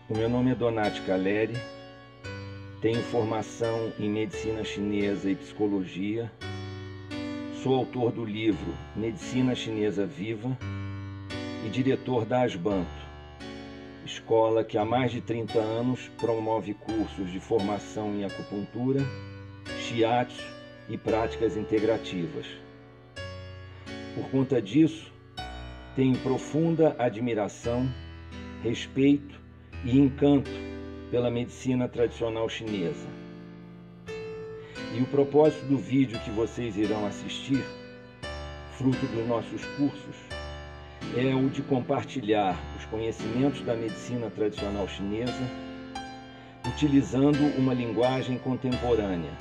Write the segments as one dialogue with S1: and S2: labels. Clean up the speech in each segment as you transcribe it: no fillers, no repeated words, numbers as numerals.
S1: O meu nome é Donati Caleri, tenho formação em Medicina Chinesa e Psicologia, sou autor do livro Medicina Chinesa Viva e diretor da Asbanto, escola que há mais de 30 anos promove cursos de formação em acupuntura, shiatsu e práticas integrativas. Por conta disso, tenho profunda admiração, respeito e encanto pela medicina tradicional chinesa. E o propósito do vídeo que vocês irão assistir, fruto dos nossos cursos, é o de compartilhar os conhecimentos da medicina tradicional chinesa, utilizando uma linguagem contemporânea.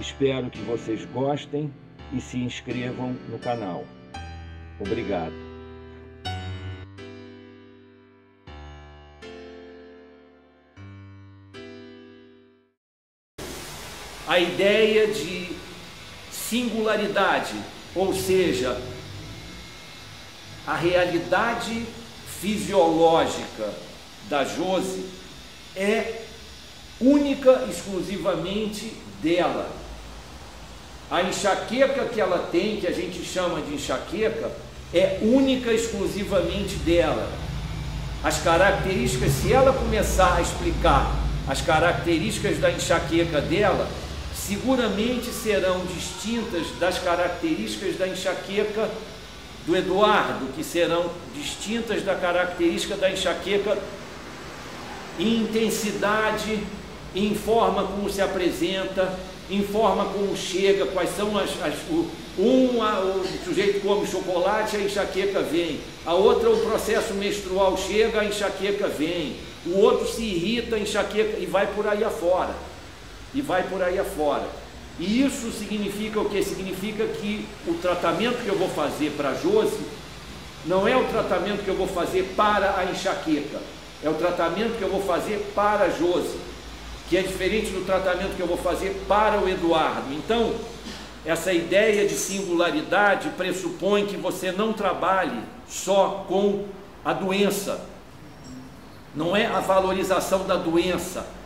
S1: Espero que vocês gostem e se inscrevam no canal. Obrigado.
S2: A ideia de singularidade, ou seja, a realidade fisiológica da Josi é única exclusivamente dela. A enxaqueca que ela tem, que a gente chama de enxaqueca, é única exclusivamente dela. As características, se ela começar a explicar as características da enxaqueca dela, seguramente serão distintas das características da enxaqueca do Eduardo, que serão distintas da característica da enxaqueca em intensidade, em forma como se apresenta, em forma como chega, quais são o sujeito come chocolate, a enxaqueca vem, a outra, o processo menstrual chega, a enxaqueca vem, o outro se irrita, a enxaqueca, e vai por aí afora. E vai por aí afora. E isso significa o que? Significa que o tratamento que eu vou fazer para a Josi não é o tratamento que eu vou fazer para a enxaqueca, é o tratamento que eu vou fazer para a Josi, que é diferente do tratamento que eu vou fazer para o Eduardo. Então, essa ideia de singularidade pressupõe que você não trabalhe só com a doença, não é a valorização da doença,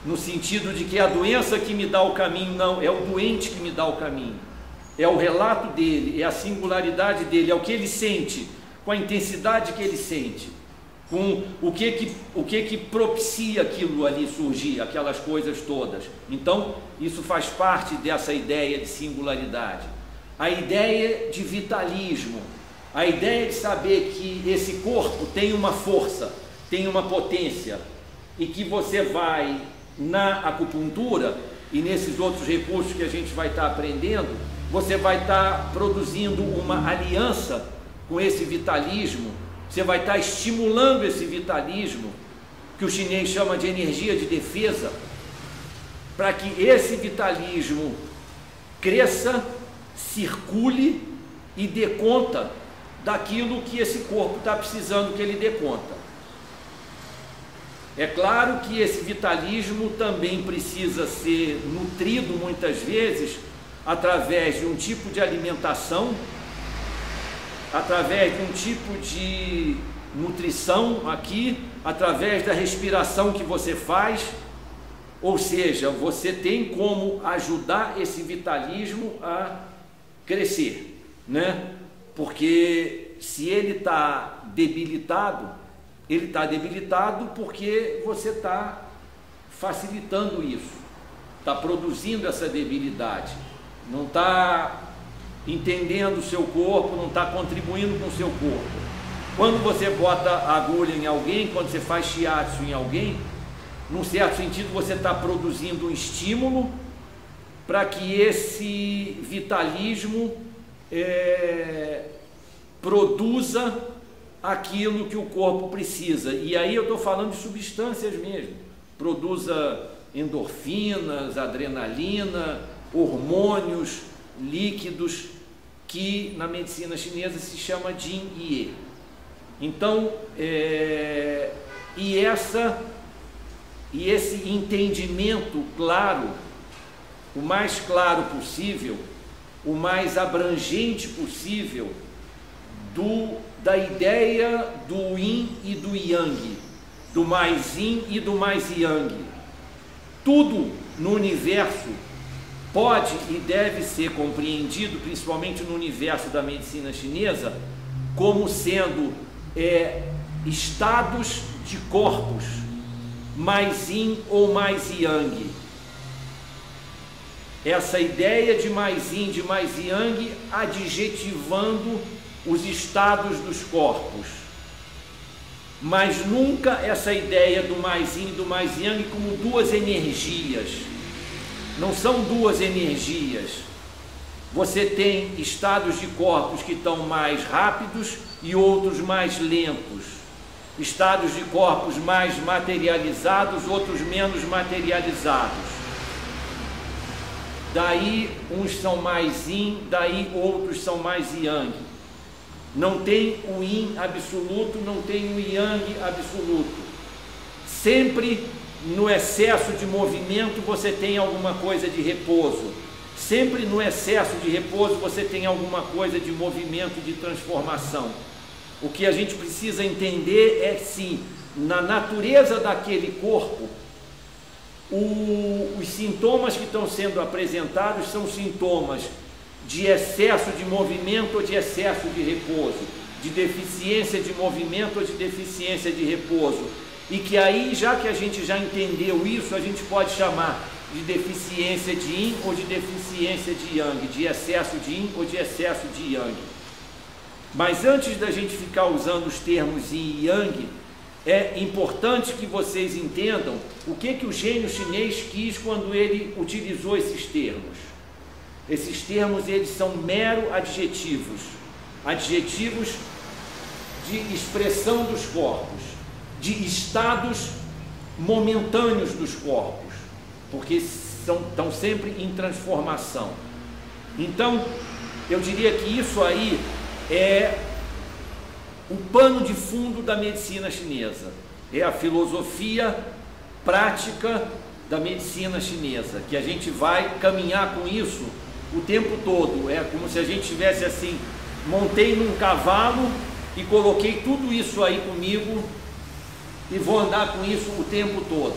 S2: no sentido de que é a doença que me dá o caminho, não, é o doente que me dá o caminho, é o relato dele, é a singularidade dele, é o que ele sente, com a intensidade que ele sente, com o que propicia aquilo ali surgir, aquelas coisas todas. Então, isso faz parte dessa ideia de singularidade. A ideia de vitalismo, a ideia de saber que esse corpo tem uma força, tem uma potência, e que você vai na acupuntura e nesses outros recursos que a gente vai estar aprendendo, você vai estar produzindo uma aliança com esse vitalismo, você vai estar estimulando esse vitalismo, que o chinês chama de energia de defesa, para que esse vitalismo cresça, circule e dê conta daquilo que esse corpo está precisando que ele dê conta. É claro que esse vitalismo também precisa ser nutrido muitas vezes através de um tipo de alimentação, através de um tipo de nutrição aqui, através da respiração que você faz, ou seja, você tem como ajudar esse vitalismo a crescer, né? Porque se ele está debilitado, ele está debilitado porque você está facilitando isso, está produzindo essa debilidade, não está entendendo o seu corpo, não está contribuindo com o seu corpo. Quando você bota a agulha em alguém, quando você faz shiatsu em alguém, num certo sentido você está produzindo um estímulo para que esse vitalismo produza aquilo que o corpo precisa. E aí eu estou falando de substâncias mesmo, produza endorfinas, adrenalina, hormônios líquidos, que na medicina chinesa se chama Jin e Ye. Então, e esse entendimento claro, o mais claro possível, o mais abrangente possível da ideia do yin e do yang, do mais yin e do mais yang. Tudo no universo pode e deve ser compreendido, principalmente no universo da medicina chinesa, como sendo estados de corpos, mais yin ou mais yang. Essa ideia de mais yin, de mais yang, adjetivando os estados dos corpos, mas nunca essa ideia do mais yin e do mais yang como duas energias. Não são duas energias. Você tem estados de corpos que estão mais rápidos e outros mais lentos, estados de corpos mais materializados, outros menos materializados. Daí uns são mais yin, daí outros são mais yang. Não tem o yin absoluto, não tem o yang absoluto. Sempre no excesso de movimento você tem alguma coisa de repouso. Sempre no excesso de repouso você tem alguma coisa de movimento, de transformação. O que a gente precisa entender é sim, na natureza daquele corpo, os sintomas que estão sendo apresentados são sintomas de excesso de movimento ou de excesso de repouso, de deficiência de movimento ou de deficiência de repouso. E que aí, já que a gente já entendeu isso, a gente pode chamar de deficiência de yin ou de deficiência de yang, de excesso de yin ou de excesso de yang. Mas antes da gente ficar usando os termos yin e yang, é importante que vocês entendam o que o gênio chinês quis quando ele utilizou esses termos. Esses termos, eles são mero adjetivos, adjetivos de expressão dos corpos, de estados momentâneos dos corpos, porque estão sempre em transformação. Então, eu diria que isso aí é o pano de fundo da medicina chinesa, é a filosofia prática da medicina chinesa, que a gente vai caminhar com isso o tempo todo. É como se a gente tivesse assim, montei num cavalo e coloquei tudo isso aí comigo e vou andar com isso o tempo todo.